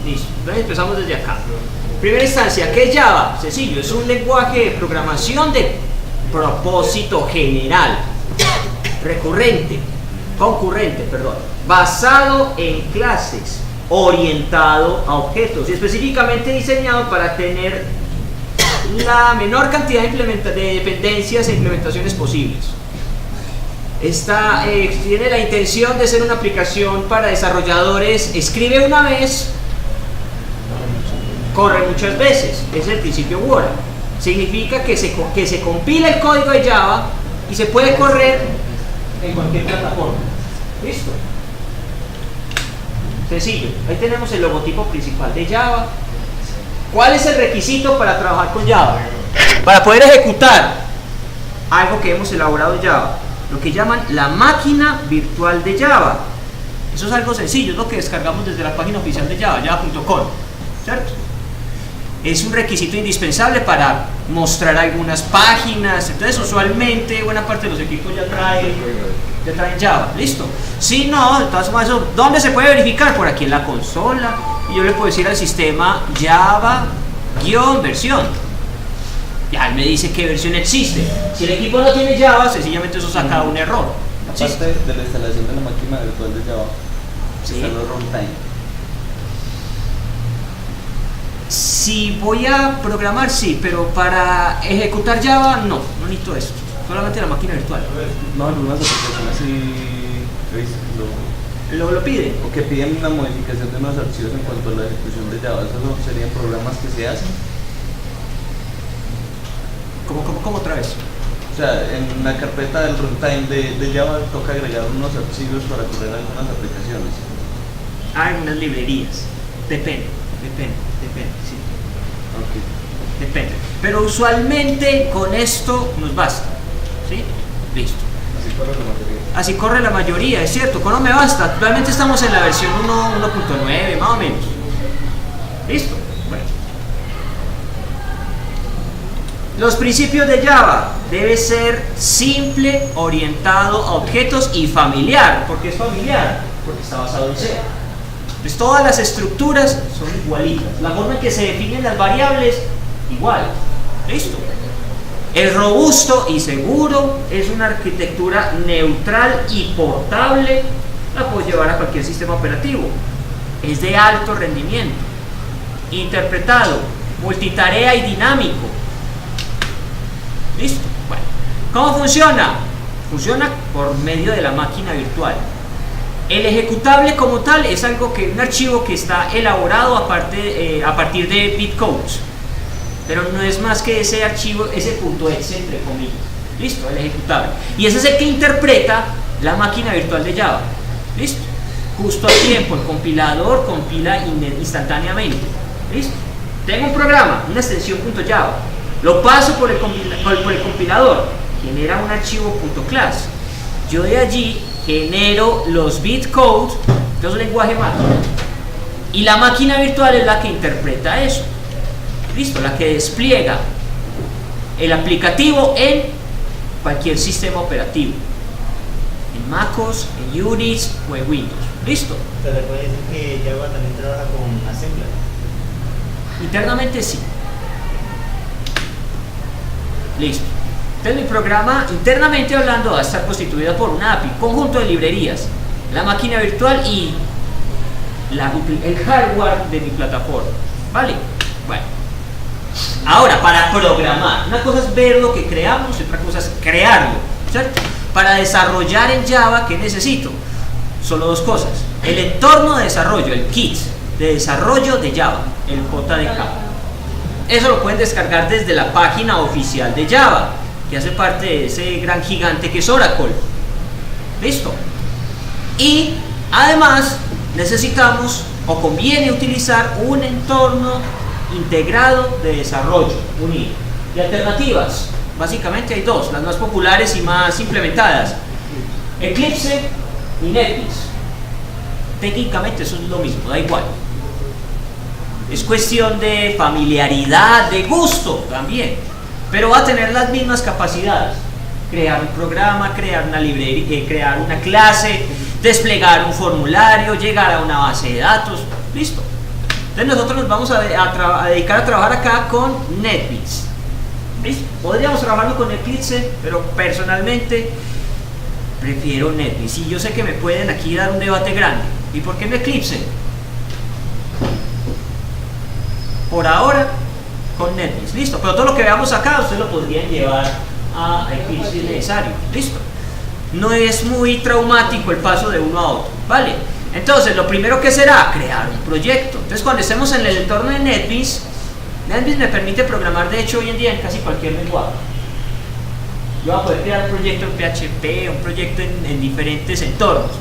Listo, entonces empezamos desde acá. Primera instancia, ¿qué es Java? Sencillo, es un lenguaje de programación de propósito general, concurrente, basado en clases, orientado a objetos y específicamente diseñado para tener la menor cantidad de dependencias e implementaciones posibles. Esta tiene la intención de ser una aplicación para desarrolladores, escribe una vez, corre muchas veces, es el principio Word. Significa que se compila el código de Java y se puede correr en cualquier plataforma. ¿Listo? Sencillo, ahí tenemos el logotipo principal de Java. ¿Cuál es el requisito para trabajar con Java? Para poder ejecutar algo que hemos elaborado en Java, lo que llaman la máquina virtual de Java. Eso es algo sencillo, es lo que descargamos desde la página oficial de Java, java.com, ¿cierto? Es un requisito indispensable para mostrar algunas páginas. Entonces usualmente buena parte de los equipos ya traen Java, listo. Si no, de todas formas, ¿dónde se puede verificar? Por aquí en la consola, y yo le puedo decir al sistema Java-versión. Ya él me dice qué versión existe. Si el equipo no tiene Java, sencillamente eso saca un error. Aparte de la instalación de la máquina virtual de Java, sí, está el runtime. Si voy a programar, sí, pero para ejecutar Java, no necesito eso. Solamente la máquina virtual. No, algunas aplicaciones sí lo piden. O que piden una modificación de unos archivos en cuanto a la ejecución de Java. ¿Esos serían programas que se hacen? ¿Cómo otra vez? O sea, en la carpeta del runtime de Java toca agregar unos archivos para correr algunas aplicaciones. Algunas librerías. Depende, sí. Okay. Depende. Pero usualmente con esto nos basta. ¿Sí? Listo. Así corre la mayoría, es cierto, con no me basta. Actualmente estamos en la versión 1.9, más o menos. Listo. Bueno. Los principios de Java: debe ser simple, orientado a objetos y familiar. ¿Por qué es familiar? Porque está basado en C. Pues todas las estructuras son igualitas. La forma en que se definen las variables, igual. Listo. Es robusto y seguro, es una arquitectura neutral y portable, la puedo llevar a cualquier sistema operativo. Es de alto rendimiento, interpretado, multitarea y dinámico. ¿Listo? Bueno, ¿cómo funciona? Funciona por medio de la máquina virtual. El ejecutable como tal es un archivo que está elaborado a partir de bitcodes. Pero no es más que ese archivo, ese .exe entre comillas. Listo, el ejecutable. Y ese es el que interpreta la máquina virtual de Java. Listo. Justo a tiempo, el compilador compila instantáneamente. Listo. Tengo un programa, una extensión .java. Lo paso por el compilador. Genera un archivo .class. Yo de allí genero los bitcodes, que es un lenguaje máquina. Y la máquina virtual es la que interpreta eso. Listo, la que despliega el aplicativo en cualquier sistema operativo, en MacOS, en Unix o en Windows. Listo. Pero puede decir que Java también trabaja con Assembler. Internamente sí. Listo. Entonces mi programa, internamente hablando, va a estar constituido por una API, conjunto de librerías, la máquina virtual y el hardware de mi plataforma. ¿Vale? Bueno. Ahora, para programar, una cosa es ver lo que creamos y otra cosa es crearlo, ¿cierto? Para desarrollar en Java, ¿qué necesito? Solo dos cosas: el entorno de desarrollo, el kit de desarrollo de Java, el JDK. Eso lo pueden descargar desde la página oficial de Java, que hace parte de ese gran gigante que es Oracle. ¿Listo? Y además necesitamos o conviene utilizar un entorno integrado de desarrollo unido. Y alternativas, básicamente hay dos, las más populares y más implementadas: Eclipse y NetBeans. Técnicamente eso es lo mismo, da igual. Es cuestión de familiaridad, de gusto también, pero va a tener las mismas capacidades: crear un programa, crear una librería, crear una clase, desplegar un formulario, llegar a una base de datos. Listo. Entonces nosotros nos vamos a dedicar a trabajar acá con NetBeans. ¿Listo? Podríamos trabajarlo con Eclipse, pero personalmente prefiero NetBeans. Y yo sé que me pueden aquí dar un debate grande. ¿Y por qué no Eclipse? Por ahora con NetBeans, listo. Pero todo lo que veamos acá ustedes lo podrían llevar a Eclipse si es necesario, listo. No es muy traumático el paso de uno a otro, ¿vale? Entonces lo primero que será crear un proyecto. Entonces cuando estemos en el entorno de NetBeans, NetBeans me permite programar de hecho hoy en día en casi cualquier lenguaje. Yo voy a poder crear un proyecto en PHP, un proyecto en diferentes entornos,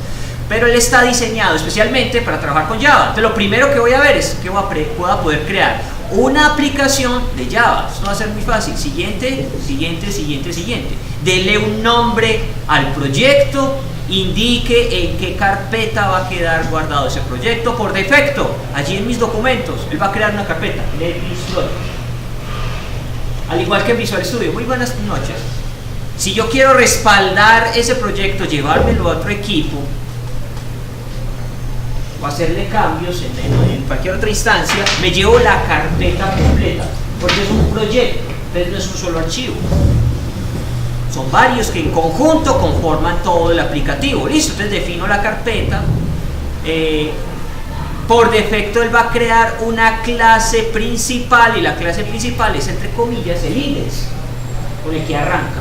pero él está diseñado especialmente para trabajar con Java. Entonces lo primero que voy a ver es que pueda poder crear una aplicación de Java. Esto va a ser muy fácil. Siguiente. Dele un nombre al proyecto, indique en qué carpeta va a quedar guardado ese proyecto. Por defecto, allí en mis documentos, él va a crear una carpeta, NetBeans Project, al igual que en Visual Studio. Muy buenas noches. Si yo quiero respaldar ese proyecto, llevármelo a otro equipo o hacerle cambios en cualquier otra instancia, me llevo la carpeta completa, porque es un proyecto, entonces no es un solo archivo, son varios que en conjunto conforman todo el aplicativo. Listo, entonces defino la carpeta. Por defecto él va a crear una clase principal, y la clase principal es, entre comillas, el index con el que arranca.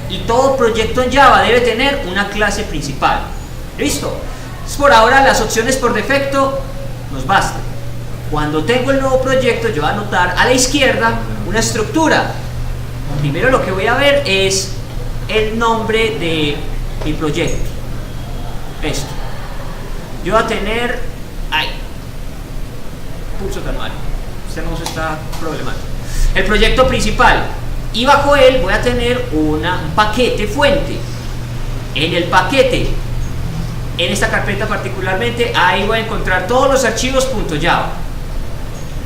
Y todo proyecto en Java debe tener una clase principal. Listo. Por ahora las opciones por defecto nos bastan. Cuando tengo el nuevo proyecto, yo voy a anotar a la izquierda una estructura. Primero lo que voy a ver es el nombre de mi proyecto. Esto. Yo voy a tener... ¡Ay! Pulso tan mal. Este mouse está problemático. El proyecto principal. Y bajo él voy a tener un paquete fuente. En el paquete, en esta carpeta particularmente, ahí voy a encontrar todos los archivos .java.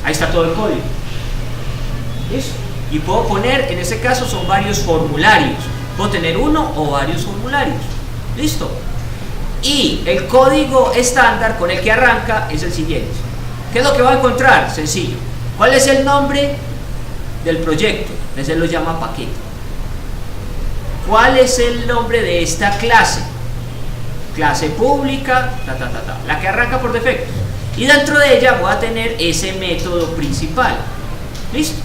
Ahí está todo el código. ¿Listo? Y puedo poner, en este caso son varios formularios. Puedo tener uno o varios formularios. ¿Listo? Y el código estándar con el que arranca es el siguiente. ¿Qué es lo que voy a encontrar? Sencillo. ¿Cuál es el nombre del proyecto? Entonces él lo llama paquete. ¿Cuál es el nombre de esta clase? Clase pública, la que arranca por defecto. Y dentro de ella voy a tener ese método principal. ¿Listo?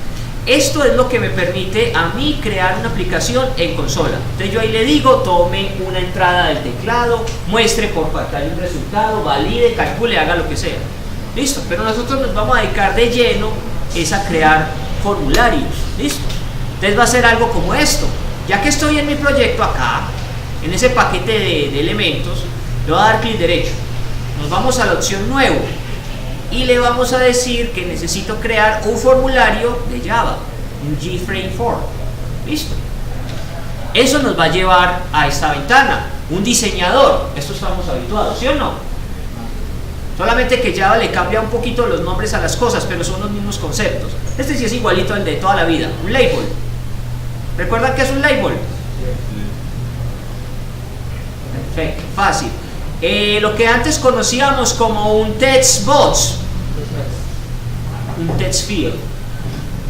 Esto es lo que me permite a mí crear una aplicación en consola. Entonces yo ahí le digo, tome una entrada del teclado, muestre por pantalla un resultado, valide, calcule, haga lo que sea. Listo, pero nosotros nos vamos a dedicar de lleno es a crear formularios. Listo. Entonces va a ser algo como esto. Ya que estoy en mi proyecto acá, en ese paquete de elementos, le voy a dar clic derecho. Nos vamos a la opción nuevo y le vamos a decir que necesito crear un formulario de Java, un JFrame Form. Listo. Eso nos va a llevar a esta ventana, un diseñador. Esto estamos habituados, ¿sí o no? Solamente que Java le cambia un poquito los nombres a las cosas, pero son los mismos conceptos. Este sí es igualito al de toda la vida, un label. ¿Recuerdan qué es un label? Perfecto, fácil. Lo que antes conocíamos como un text box, un text field,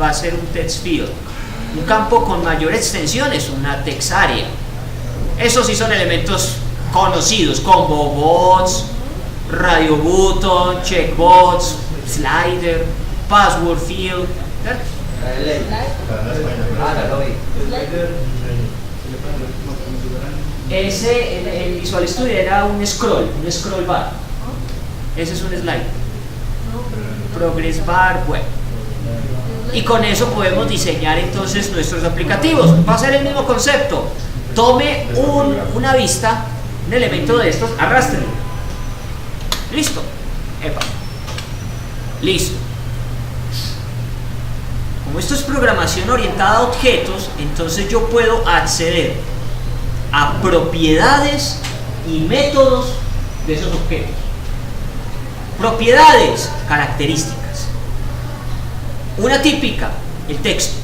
va a ser un text field. Un campo con mayor extensión es una text area. Esos sí son elementos conocidos, combo bots, radio button, checkbox, slider, password field. Ese en Visual Studio era un scroll bar. Ese es un slide. Progress bar, bueno. Y con eso podemos diseñar entonces nuestros aplicativos. Va a ser el mismo concepto. Tome una vista, un elemento de estos, arrástrelo. Listo. Epa. Listo. Como esto es programación orientada a objetos, entonces yo puedo acceder a propiedades y métodos de esos objetos. Propiedades, características. Una típica, el texto.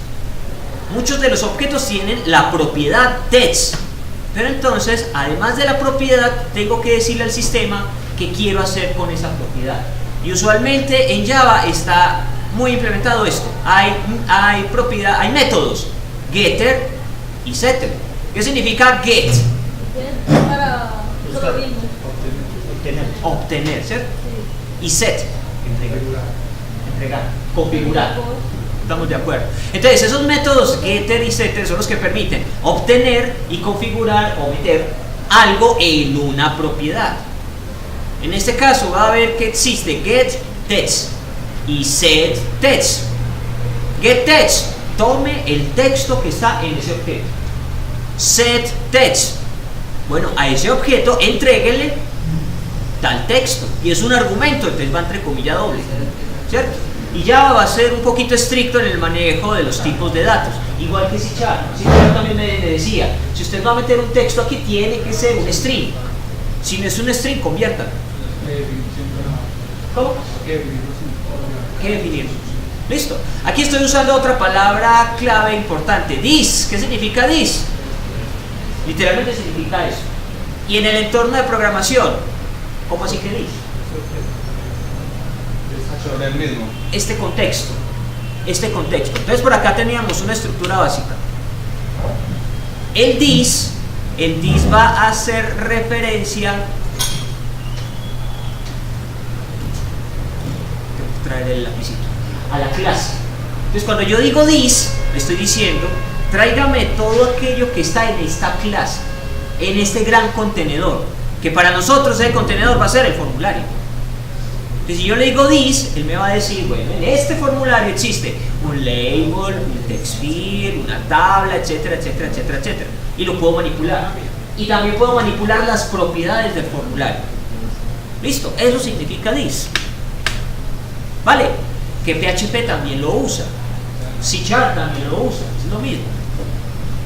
Muchos de los objetos tienen la propiedad text, pero entonces, además de la propiedad, tengo que decirle al sistema qué quiero hacer con esa propiedad. Y usualmente en Java está muy implementado esto. Hay métodos getter y setter. ¿Qué significa get? Para Buscar. lo mismo. Obtener, ¿cierto? Sí. Y set, entregar, configurar. Estamos de acuerdo. Entonces, esos métodos getter y setter son los que permiten obtener y configurar o meter algo en una propiedad. En este caso va a ver que existe get text y set text. Get text, tome el texto que está en ese objeto. Set text, bueno, a ese objeto entréguele tal texto y es un argumento, entonces va entre comillas doble, ¿cierto? Y Java va a ser un poquito estricto en el manejo de los tipos de datos, igual que C#. C# también me decía, si usted va a meter un texto aquí tiene que ser un string, si no es un string conviértalo. ¿Cómo? ¿Qué definir? Listo. Aquí estoy usando otra palabra clave importante, this. ¿Qué significa this? Literalmente significa eso. Y en el entorno de programación, ¿cómo así que this? Sobre el mismo. Este contexto. Entonces por acá teníamos una estructura básica. El this va a hacer referencia. Tengo que traer el lapicito. A la clase. Entonces cuando yo digo this, le estoy diciendo, tráigame todo aquello que está en esta clase, en este gran contenedor, que para nosotros el contenedor va a ser el formulario. Entonces, si yo le digo this, él me va a decir, bueno, en este formulario existe un label, un text field, una tabla, etcétera, etcétera, etcétera, etcétera. Y lo puedo manipular. Y también puedo manipular las propiedades del formulario. Listo, eso significa this. ¿Vale? Que PHP también lo usa. C# también lo usa, es lo mismo.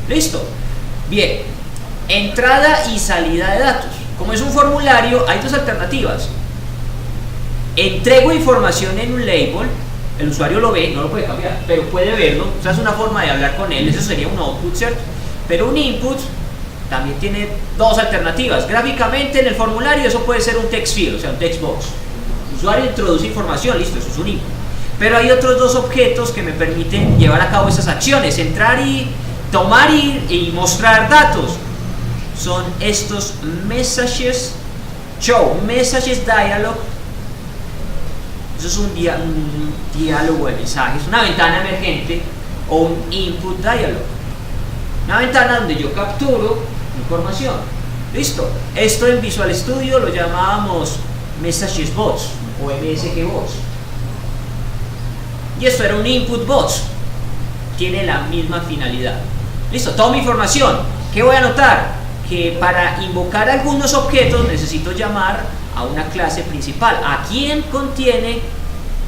¿Listo? Bien, entrada y salida de datos. Como es un formulario, hay dos alternativas. Entrego información en un label, el usuario lo ve, no lo puede cambiar, pero puede verlo, o sea, es una forma de hablar con él, eso sería un output, ¿cierto? Pero un input también tiene dos alternativas. Gráficamente en el formulario eso puede ser un text field, o sea, un text box. El usuario introduce información, listo, eso es un input. Pero hay otros dos objetos que me permiten llevar a cabo esas acciones, entrar y tomar y mostrar datos. Son estos messages show, messages dialog. Eso es un diálogo de mensajes, una ventana emergente o un input dialog. Una ventana donde yo capturo información. Listo. Esto en Visual Studio lo llamábamos messages box o MSG box. Y esto era un input box. Tiene la misma finalidad. Listo, toda mi información. ¿Qué voy a notar? Que para invocar algunos objetos necesito llamar a una clase principal. ¿A quién contiene,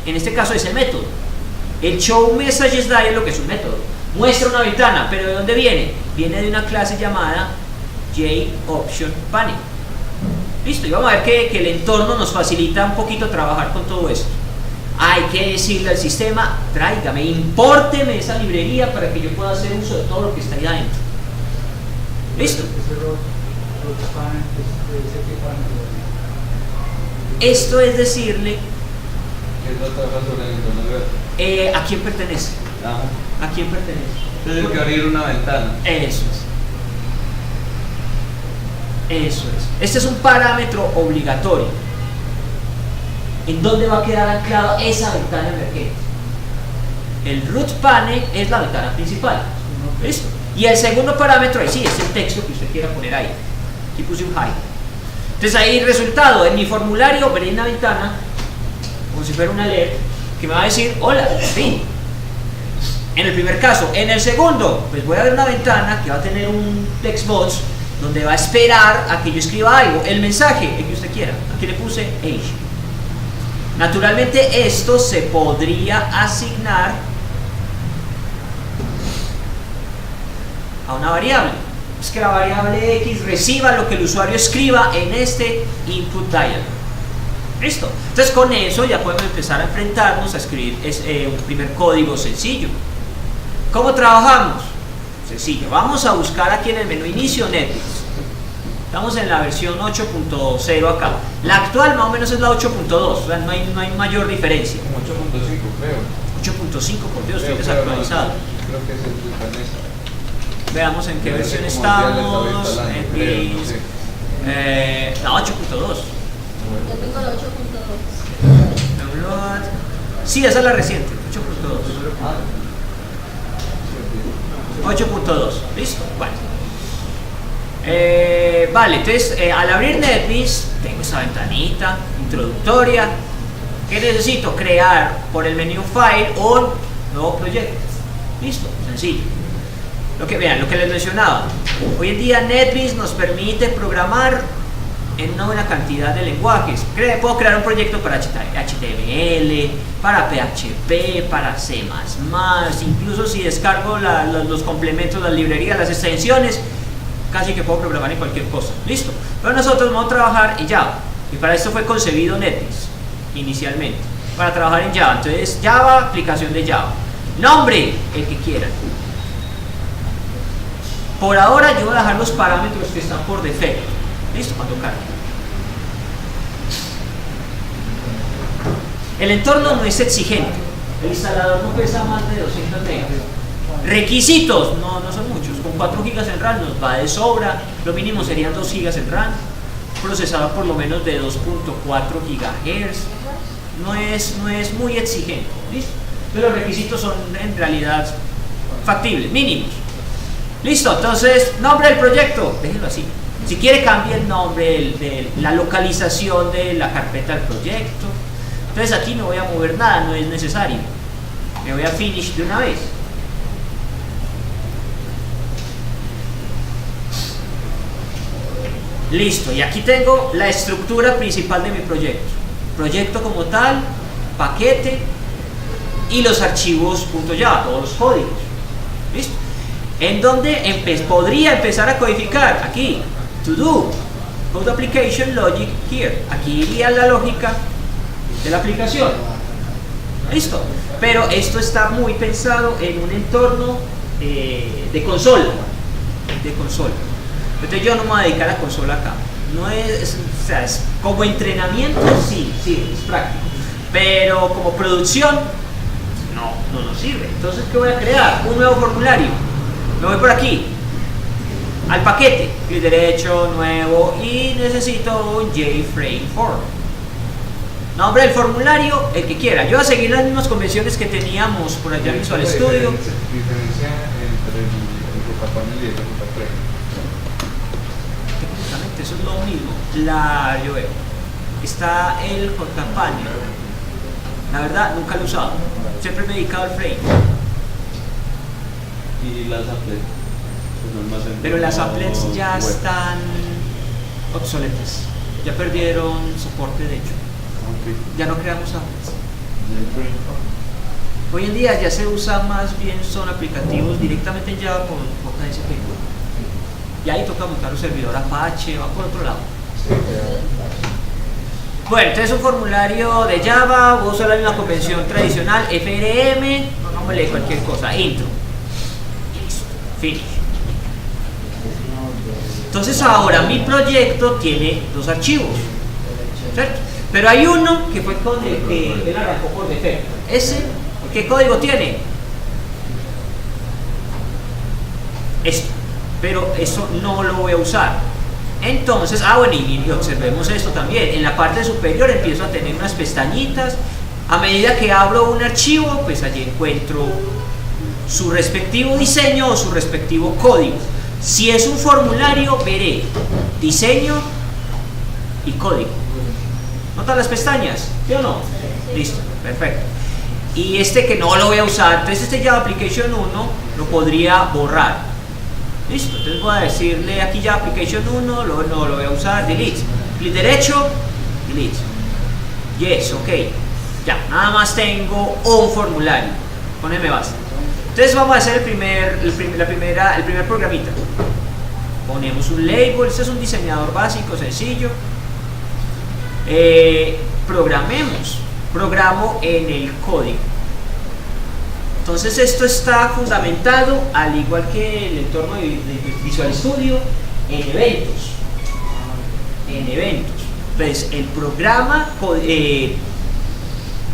en este caso, ese método? El show messages dialog es un método. Muestra una ventana, pero ¿de dónde viene? Viene de una clase llamada JOptionPanel. Listo, y vamos a ver que el entorno nos facilita un poquito trabajar con todo esto. Hay que decirle al sistema, tráigame, impórteme esa librería para que yo pueda hacer uso de todo lo que está ahí adentro. ¿Listo? Esto es decirle ¿a quién pertenece? ¿A quién pertenece? Tiene que abrir una ventana. Eso es. Este es un parámetro obligatorio. ¿En dónde va a quedar anclada esa ventana emergente? El root pane es la ventana principal. ¿Listo? Y el segundo parámetro, ahí sí, es el texto que usted quiera poner ahí. Aquí puse un hide. Entonces ahí el resultado, en mi formulario veré una ventana, como si fuera una alert, que me va a decir, hola, fin. En el primer caso. En el segundo, pues voy a ver una ventana que va a tener un text box donde va a esperar a que yo escriba algo, el mensaje, el que usted quiera. Aquí le puse age. Naturalmente esto se podría asignar a una variable. Es que la variable X reciba lo que el usuario escriba en este input dialog. Listo. Entonces con eso ya podemos empezar a enfrentarnos a escribir un primer código sencillo. ¿Cómo trabajamos? Sencillo. Vamos a buscar aquí en el menú inicio Netflix. Estamos en la versión 8.0 acá. La actual más o menos es la 8.2, o sea, no hay mayor diferencia. Como 8.5 creo. 8.5, por Dios, estoy Creo, desactualizado. Creo que es el planeta. Veamos en qué No sé versión cómo estamos. ya le estaba instalando, creo, no sé. La 8.2. Yo tengo la 8.2. Download. Sí, esa es la reciente, 8.2. 8.2, listo, bueno. Vale, entonces al abrir NetBeans tengo esa ventanita introductoria. ¿Qué necesito? Crear por el menú File un nuevo proyecto. Listo, sencillo. Vean, lo que les mencionaba. Hoy en día NetBeans nos permite programar en una buena cantidad de lenguajes. Puedo crear un proyecto para HTML, para PHP, para C++, incluso si descargo los complementos, las librerías, las extensiones, casi que puedo programar en cualquier cosa. Listo. Pero nosotros vamos a trabajar en Java. Y para esto fue concebido NetBeans inicialmente, para trabajar en Java. Entonces, Java, aplicación de Java. Nombre, el que quieran. Por ahora yo voy a dejar los parámetros que están por defecto. Listo, cuando cargue. El entorno no es exigente. El instalador no pesa más de 200 megas. Requisitos, no son muchos. Con 4 GB en RAM nos va de sobra. Lo mínimo serían 2 GB en RAM. Procesador por lo menos de 2.4 GHz. No es muy exigente. ¿Listo? Pero los requisitos son en realidad factibles, mínimos. Listo, entonces, nombre del proyecto, déjenlo así. Si quiere cambie el nombre, la localización de la carpeta del proyecto. Entonces aquí no voy a mover nada, no es necesario. Me voy a finish de una vez. Listo, y aquí tengo la estructura principal de mi proyecto. Proyecto como tal, paquete y los archivos .java, todos los códigos. Listo. En donde podría empezar a codificar aquí, to do, code application logic here. Aquí iría la lógica de la aplicación. Listo. Pero esto está muy pensado en un entorno de consola. Entonces yo no me voy a dedicar a consola acá. No es, o sea, es como entrenamiento, sí, es práctico. Pero como producción, no nos sirve. Entonces, ¿qué voy a crear? Un nuevo formulario. Me voy por aquí, al paquete, clic derecho, nuevo, y necesito un JFrame form. Nombre del formulario, el que quiera. Yo voy a seguir las mismas convenciones que teníamos por allá en Visual Studio. Diferencia entre el JPanel y el JFrame. Técnicamente eso es lo mismo. Yo veo. Está el JPanel. La verdad, nunca lo he usado. Siempre me he dedicado al frame. Y las applets, pero las applets ya están obsoletas, ya perdieron soporte, de hecho. Ya no creamos applets. Hoy en día ya se usa más bien, son aplicativos directamente en Java con JSP. Y ahí toca montar un servidor Apache, va por otro lado. Bueno, entonces un formulario de Java, voy a usar la misma convención tradicional, FRM, no me lee cualquier cosa, intro. Finish. Entonces ahora mi proyecto tiene 2 archivos, ¿cierto? Pero hay uno que fue con el que él arrancó por defecto. Ese, ¿qué código tiene? Esto. Pero eso no lo voy a usar. Entonces, bueno, y observemos esto también. En la parte superior empiezo a tener unas pestañitas. A medida que abro un archivo, pues allí encuentro su respectivo diseño o su respectivo código. Si es un formulario, veré diseño y código. ¿Notan las pestañas? ¿Sí o no? Listo, perfecto. Y este que no lo voy a usar, entonces este Java Application 1 lo podría borrar. Listo, entonces voy a decirle aquí Java Application 1, no lo voy a usar, delete. Clic derecho, delete. Yes, ok. Ya, nada más tengo un formulario. Con él me basta. Entonces vamos a hacer el primer programita. Ponemos un label, este es un diseñador básico, sencillo. Programo en el código. Entonces esto está fundamentado, al igual que el entorno de Visual Studio, en eventos. en eventos. Entonces, el programa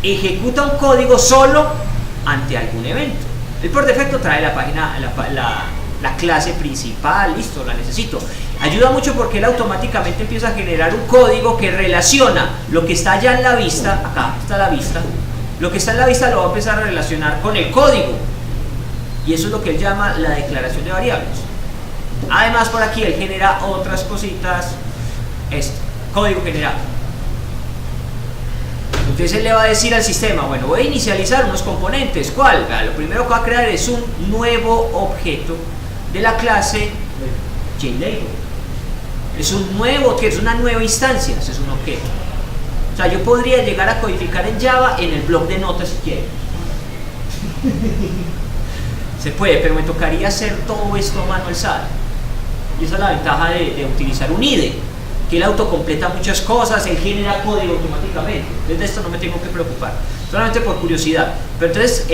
ejecuta un código solo ante algún evento. Él por defecto trae la página, la clase principal, listo, la necesito. Ayuda mucho porque él automáticamente empieza a generar un código que relaciona lo que está allá en la vista, acá está la vista, lo que está en la vista lo va a empezar a relacionar con el código. Y eso es lo que él llama la declaración de variables. Además, por aquí él genera otras cositas, código generado. Entonces él le va a decir al sistema, bueno, voy a inicializar unos componentes. ¿Cuál? Lo primero que va a crear es un nuevo objeto de la clase JLabel. Es un nuevo objeto, es una nueva instancia, es un objeto. O sea, yo podría llegar a codificar en Java en el bloc de notas si quiero. Se puede, pero me tocaría hacer todo esto a mano alzada. Y esa es la ventaja de utilizar un IDE, que él autocompleta muchas cosas, él genera código automáticamente. Entonces de esto no me tengo que preocupar, solamente por curiosidad. Pero entonces,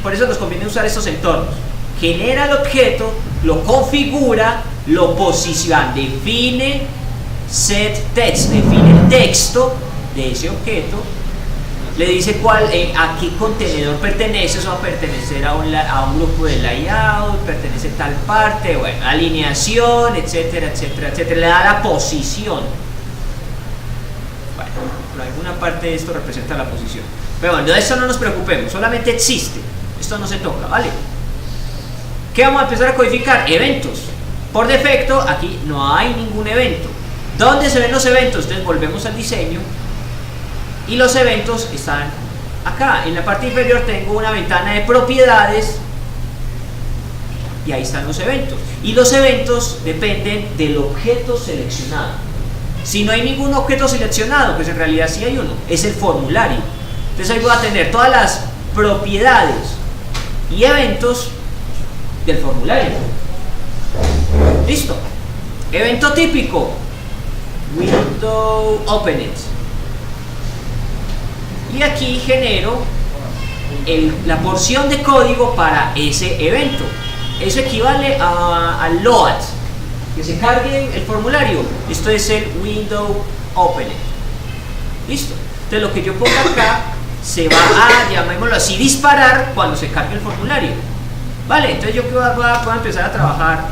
por eso nos conviene usar estos entornos. Genera el objeto, lo configura, lo posiciona, define set text, define el texto de ese objeto, le dice a qué contenedor pertenece, eso va a pertenecer a un grupo de layout, pertenece a tal parte, bueno, alineación, etcétera, etcétera, etcétera, le da la posición. Bueno, por alguna parte esto representa la posición. Pero bueno, de eso no nos preocupemos, solamente existe, esto no se toca, ¿vale? ¿Qué vamos a empezar a codificar? Eventos. Por defecto, aquí no hay ningún evento. ¿Dónde se ven los eventos? Entonces volvemos al diseño. Y los eventos están acá. En la parte inferior tengo una ventana de propiedades. Y ahí están los eventos. Y los eventos dependen del objeto seleccionado. Si no hay ningún objeto seleccionado, pues en realidad sí hay uno. Es el formulario. Entonces ahí voy a tener todas las propiedades y eventos del formulario. Listo. Evento típico. Window Opened. Y aquí genero la porción de código para ese evento. Eso equivale al load, que se cargue el formulario. Esto es el Window Opened. Listo. Entonces lo que yo ponga acá se va a, llamémoslo así, disparar cuando se cargue el formulario. Vale, entonces yo voy a empezar a trabajar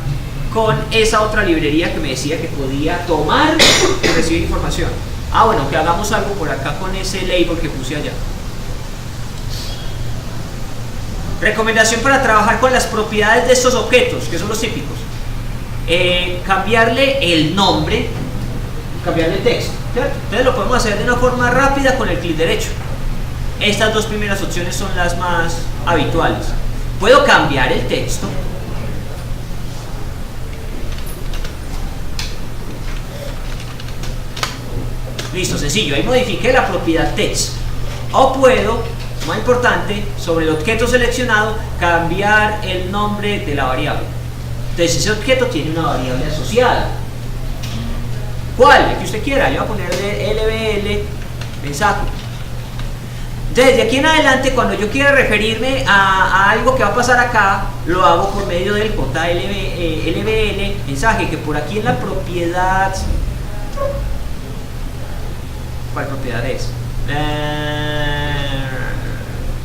con esa otra librería que me decía que podía tomar y recibir información. Bueno, que hagamos algo por acá con ese label que puse allá. Recomendación para trabajar con las propiedades de estos objetos, que son los típicos. Cambiarle el nombre, cambiarle el texto, ¿cierto? Entonces lo podemos hacer de una forma rápida con el clic derecho. Estas dos primeras opciones son las más habituales. Puedo cambiar el texto. Listo, sencillo, ahí modifiqué la propiedad text. O puedo, más importante, sobre el objeto seleccionado, cambiar el nombre de la variable. Entonces ese objeto tiene una variable asociada. ¿Cuál? El que usted quiera, yo voy a ponerle LBL mensaje. Entonces de aquí en adelante, cuando yo quiera referirme a algo que va a pasar acá, lo hago por medio del JLBL mensaje, que por aquí en la propiedad... ¿Cuál propiedad es?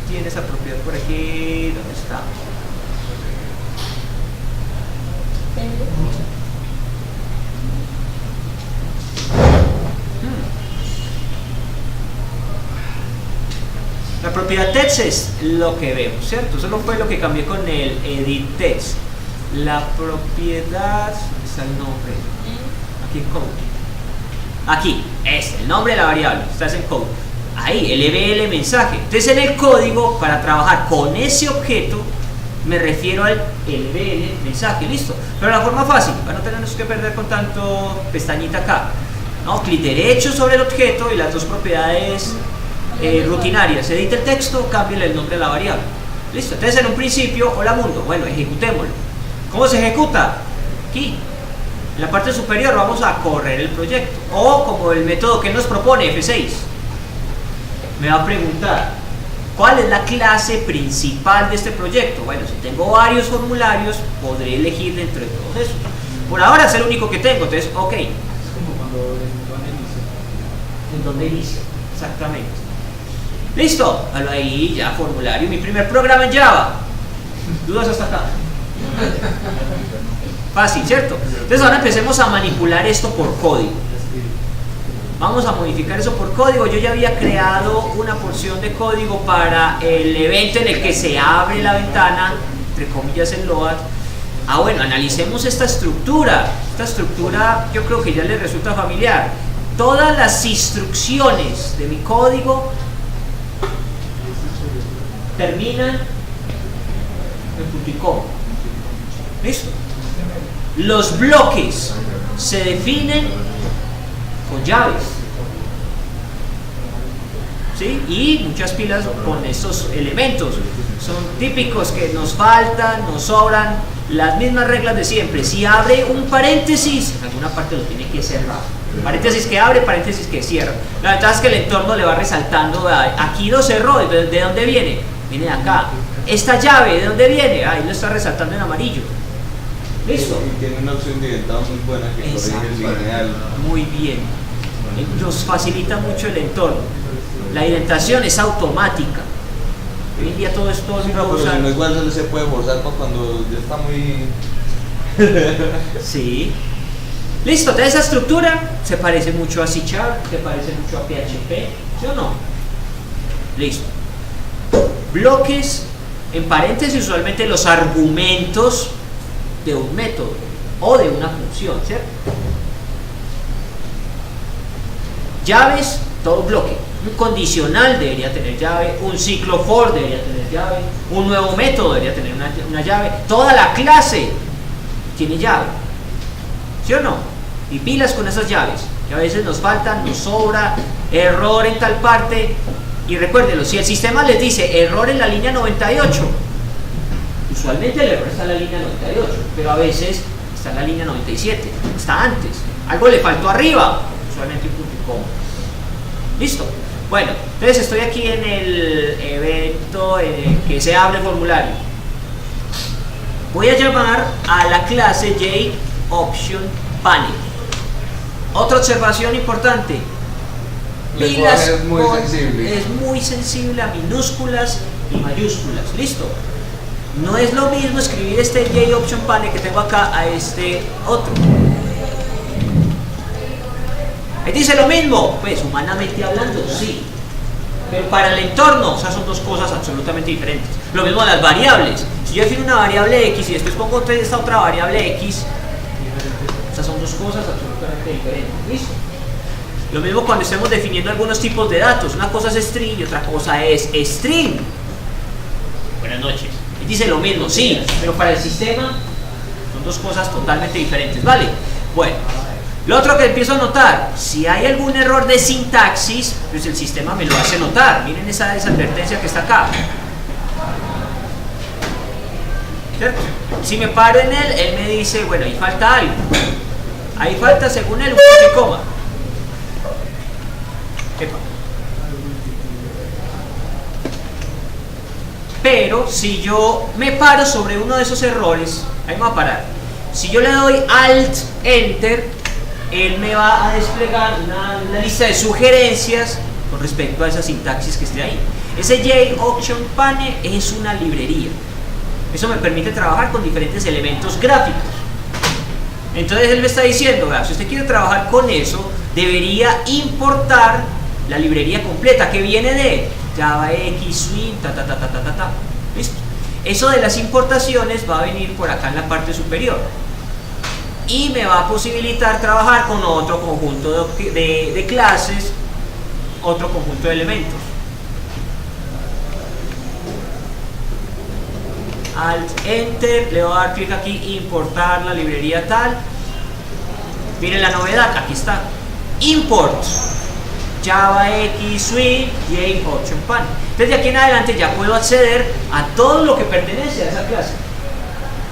Tiene esa propiedad por aquí. ¿Dónde está? La propiedad text es lo que vemos, ¿cierto? Eso fue lo que cambié con el edit text. La propiedad, ¿dónde está el nombre? Aquí en code. Aquí, es el nombre de la variable, estás en code. Ahí, LBL mensaje. Entonces en el código, para trabajar con ese objeto, me refiero al LBL mensaje, listo. Pero la forma fácil, para no tenernos que perder con tanto pestañita acá. No, clic derecho sobre el objeto y las dos propiedades rutinarias. Edita el texto, cámbiale el nombre de la variable. Listo, entonces en un principio, hola mundo, bueno, ejecutémoslo. ¿Cómo se ejecuta? Aquí. En la parte superior vamos a correr el proyecto, o como el método que nos propone F6 me va a preguntar ¿cuál es la clase principal de este proyecto? Bueno, si tengo varios formularios podré elegir de entre todos esos. Por ahora es el único que tengo, entonces ok. En donde inicia, exactamente. Listo, ahí ya formulario, mi primer programa en Java. ¿Dudas hasta acá? Fácil, ¿cierto? Entonces ahora empecemos a manipular esto por código. Vamos a modificar eso por código. Yo ya había creado una porción de código para el evento en el que se abre la ventana, entre comillas el load. Bueno, analicemos esta estructura. Esta estructura yo creo que ya les resulta familiar. Todas las instrucciones de mi código terminan en punto y coma. ¿Listo? Los bloques se definen con llaves, ¿sí? Y muchas pilas con estos elementos. Son típicos que nos faltan, nos sobran, las mismas reglas de siempre. Si abre un paréntesis, en alguna parte lo tiene que cerrar. Paréntesis que abre, paréntesis que cierra. La ventaja es que el entorno le va resaltando, aquí lo cerró, ¿de dónde viene? Viene de acá. Esta llave, ¿de dónde viene? Ahí lo está resaltando en amarillo. ¿Listo? Y tiene una opción de inventado muy buena que corrige el lineal. Muy bien. Nos facilita mucho el entorno. La indentación es automática. Hoy en día todo esto Sí, no, pero si no igual solo se puede forzar para cuando ya está muy... Sí. Listo, toda esa estructura se parece mucho a C#, se parece mucho a PHP, ¿sí o no? Listo. Bloques, en paréntesis, usualmente los argumentos de un método o de una función, ¿cierto? Llaves, todo bloque. Un condicional debería tener llave, un ciclo for debería tener llave, un nuevo método debería tener una llave, toda la clase tiene llave, ¿sí o no? Y pilas con esas llaves, que a veces nos faltan, nos sobra, error en tal parte. Y recuérdenlo, si el sistema les dice error en la línea 98, usualmente el error está en la línea 98, pero a veces está en la línea 97, está antes, algo le faltó arriba, usualmente un punto y coma. ¿Listo? Bueno, entonces estoy aquí en el evento en el que se abre el formulario. Voy a llamar a la clase JOptionPanel. Otra observación importante. Es muy sensible. Es muy sensible a minúsculas y mayúsculas. ¿Listo? No es lo mismo escribir este JOptionPanel que tengo acá a este otro. Ahí dice lo mismo, pues humanamente hablando, sí. Pero para el entorno, o sea, son dos cosas absolutamente diferentes. Lo mismo las variables. Si yo defino una variable X y después pongo esta otra variable X, o sea, son dos cosas absolutamente diferentes. ¿Listo? Lo mismo cuando estemos definiendo algunos tipos de datos. Una cosa es string y otra cosa es string. Buenas noches. Y dice lo mismo, sí, pero para el sistema son dos cosas totalmente diferentes, ¿vale? Bueno, lo otro que empiezo a notar, si hay algún error de sintaxis, pues el sistema me lo hace notar. Miren esa advertencia que está acá. ¿Cierto? Si me paro en él me dice, bueno, ahí falta algo. Ahí falta, según él, un punto y coma. Pero si yo me paro sobre uno de esos errores, ahí me va a parar. Si yo le doy Alt, Enter, él me va a desplegar una lista de sugerencias con respecto a esa sintaxis que esté ahí. Ese JOptionPanel es una librería. Eso me permite trabajar con diferentes elementos gráficos. Entonces él me está diciendo, vea, si usted quiere trabajar con eso, debería importar la librería completa que viene de JavaX, Swing, ¿listo? Eso de las importaciones va a venir por acá en la parte superior y me va a posibilitar trabajar con otro conjunto de clases, otro conjunto de elementos. Alt, Enter, le voy a dar clic aquí, importar la librería tal. Miren la novedad, aquí está. Import JavaX, Swing, JOptionPanel. Entonces de aquí en adelante ya puedo acceder a todo lo que pertenece a esa clase.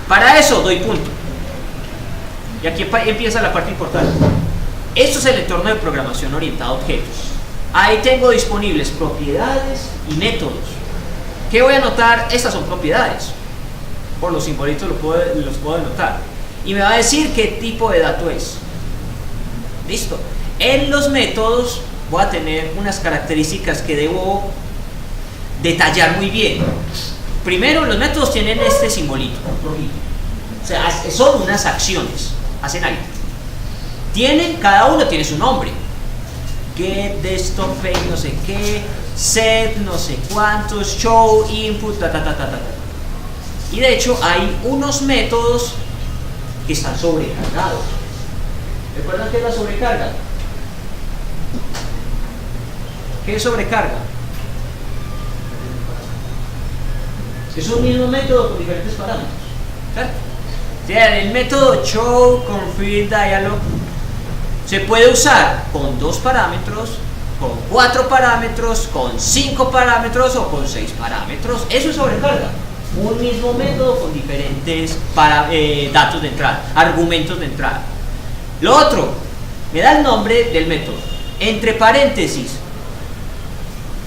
Para eso doy punto. Y aquí empieza la parte importante. Esto es el entorno de programación orientado a objetos. Ahí tengo disponibles propiedades y métodos. ¿Qué voy a anotar? Estas son propiedades. Por los simbolitos los puedo anotar. Y me va a decir qué tipo de dato es. Listo. En los métodos voy a tener unas características que debo detallar muy bien. Primero, los métodos tienen este simbolito rojito. O sea, son unas acciones, hacen algo. Cada uno tiene su nombre. Get, desktop, page, no sé qué, set, no sé cuántos, show, input, ta. Y de hecho hay unos métodos que están sobrecargados. ¿Recuerdan qué es la sobrecarga? ¿Qué es sobrecarga? Es un mismo método con diferentes parámetros, ¿cierto? O sea, el método show config dialog se puede usar con 2 parámetros, con 4 parámetros, con 5 parámetros o con 6 parámetros. Eso es sobrecarga. Un mismo método con diferentes datos de entrada, argumentos de entrada. Lo otro, me da el nombre del método, entre paréntesis,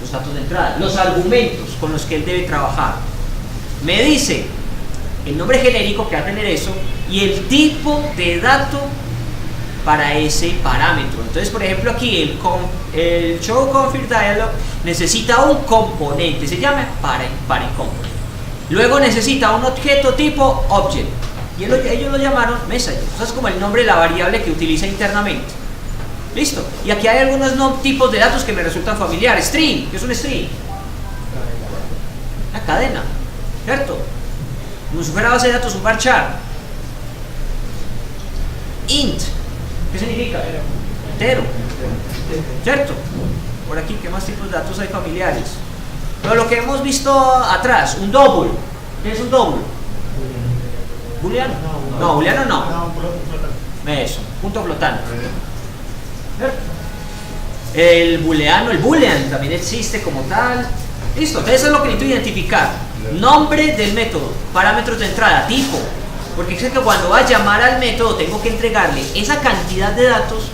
los datos de entrada, los argumentos con los que él debe trabajar. Me dice el nombre genérico que va a tener eso y el tipo de dato para ese parámetro. Entonces, por ejemplo, aquí el show config dialog necesita un componente, se llama parent component. Luego necesita un objeto tipo object y ellos lo llamaron message. Eso es como el nombre de la variable que utiliza internamente. Listo. Y aquí hay algunos tipos de datos que me resultan familiares. String, ¿qué es un string? Una cadena, ¿cierto? Como si fuera base de datos un varchar. Int, ¿qué significa? Entero, ¿cierto? Por aquí, ¿qué más tipos de datos hay familiares? Pero lo que hemos visto atrás, un double. ¿Qué es un double? ¿Booleano? No, booleano no. Eso, punto flotante. El boolean también existe como tal. Listo, entonces eso es lo que necesito identificar. Nombre del método, parámetros de entrada, tipo. Porque sé que cuando va a llamar al método tengo que entregarle esa cantidad de datos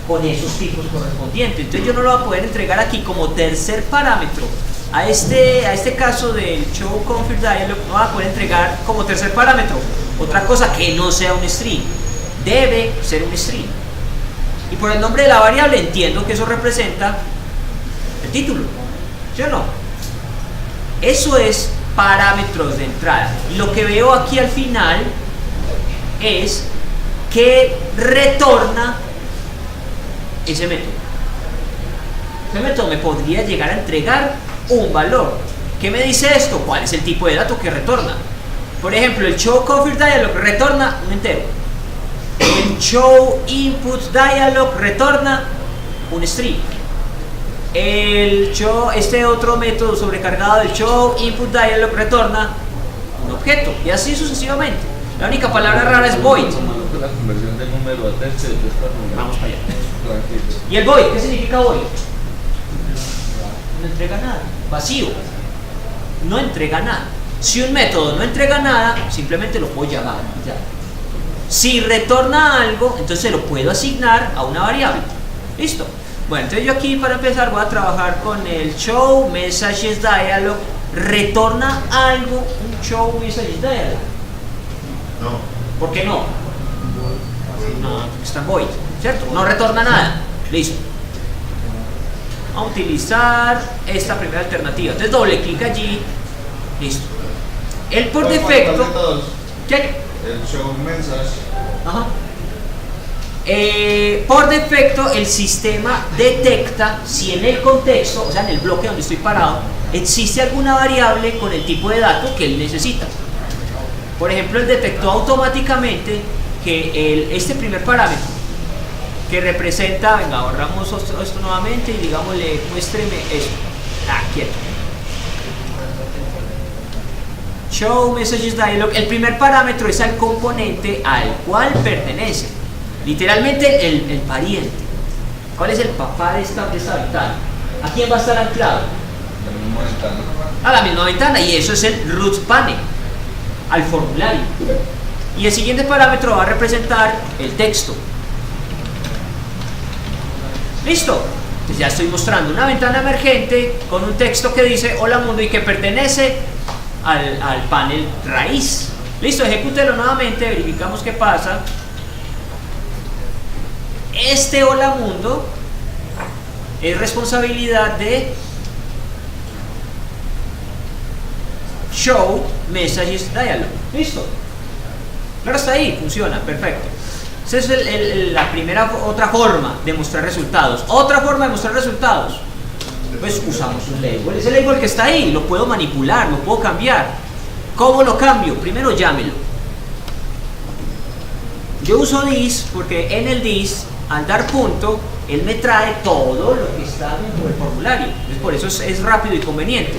con esos tipos correspondientes. Entonces yo no lo voy a poder entregar aquí como tercer parámetro. A este caso del show config dialog no va a poder entregar como tercer parámetro otra cosa que no sea un string. Debe ser un string. Y por el nombre de la variable entiendo que eso representa el título, ¿sí o no? Eso es parámetros de entrada. Y lo que veo aquí al final es que retorna ese método. Ese método me podría llegar a entregar un valor. ¿Qué me dice esto? ¿Cuál es el tipo de dato que retorna? Por ejemplo, el show config dialog retorna un entero. El show input dialog retorna un string. Este otro método sobrecargado del show input dialog retorna un objeto. Y así sucesivamente. La única palabra rara es void. La conversión de número a texto y de texto a número. Vamos para allá. Tranquilo. ¿Y el void? ¿Qué significa void? No entrega nada, vacío, no entrega nada. Si un método no entrega nada, simplemente lo puedo llamar ya. Si retorna algo, entonces se lo puedo asignar a una variable. Listo. Bueno, entonces yo aquí para empezar voy a trabajar con el show messages dialog. ¿Retorna algo un show messages dialog? No. ¿Por qué no? No, porque está en void, ¿cierto? No retorna nada. Listo. Vamos a utilizar esta primera alternativa. Entonces doble clic allí. Listo. Él por defecto. ¿Qué? El show message. Ajá. Por defecto el sistema detecta si en el contexto, o sea en el bloque donde estoy parado, existe alguna variable con el tipo de dato que él necesita. Por ejemplo, él detectó automáticamente que este primer parámetro que representa, venga, borramos esto nuevamente y digámosle, muéstreme eso. Quieto. Show messages dialog. El primer parámetro es al componente al cual pertenece. Literalmente el pariente. ¿Cuál es el papá de esta ventana? ¿A quién va a estar anclado? La misma ventana. A la misma ventana, y eso es el root panel, al formulario. Y el siguiente parámetro va a representar el texto. Listo. Pues ya estoy mostrando una ventana emergente con un texto que dice hola mundo y que pertenece al panel raíz. Listo, ejecútelo nuevamente, verificamos qué pasa. Este hola mundo es responsabilidad de show messages dialog. Listo. Claro, está ahí, funciona, perfecto. Esa es la primera, otra forma de mostrar resultados. Otra forma de mostrar resultados, pues usamos un label. Ese label que está ahí, lo puedo manipular, lo puedo cambiar. ¿Cómo lo cambio? Primero llámelo. Yo uso this porque en el this, al dar punto, él me trae todo lo que está dentro del formulario. Entonces, por eso es rápido y conveniente.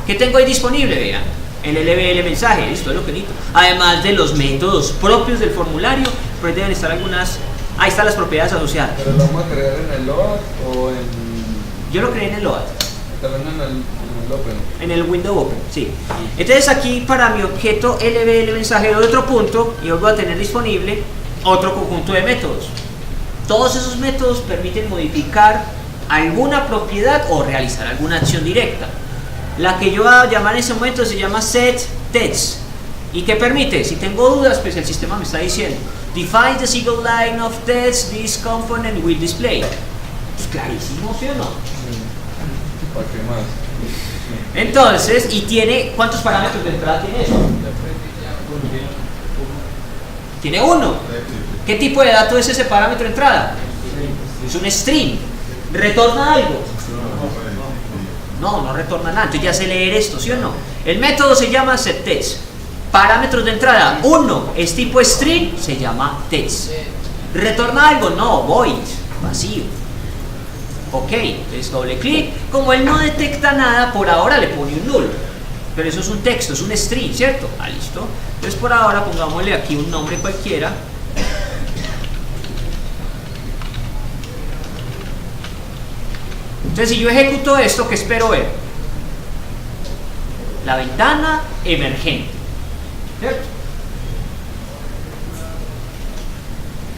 ¿Qué tengo ahí disponible? Vean, el LBL mensaje, esto es lo que necesito. Además de los métodos propios del formulario, pues deben estar algunas. Ahí están las propiedades asociadas. ¿Pero lo vamos a crear en el load o en...? Yo lo creé en el load. También en el open. En el window open, sí. Entonces aquí para mi objeto LBL mensajero de otro punto, yo voy a tener disponible otro conjunto de métodos. Todos esos métodos permiten modificar alguna propiedad o realizar alguna acción directa. La que yo voy a llamar en ese momento se llama setText. ¿Y qué permite? Si tengo dudas, pues el sistema me está diciendo define the single line of text this component will display. Pues clarísimo, ¿sí o no? ¿Para qué más? Entonces, y tiene, ¿cuántos parámetros de entrada tiene eso? Tiene uno. ¿Qué tipo de dato es ese parámetro de entrada? Es un string. ¿Retorna algo? No retorna nada. Entonces ya sé leer esto, ¿sí o no? El método se llama setText. Parámetros de entrada, uno es tipo string, se llama text. ¿Retorna algo? No, void, vacío. Ok, entonces doble clic. Como él no detecta nada, por ahora le pone un null. Pero eso es un texto, es un string, ¿cierto? Ah, listo. Entonces por ahora pongámosle aquí un nombre cualquiera. Entonces si yo ejecuto esto, ¿qué espero ver? La ventana emergente, ¿cierto?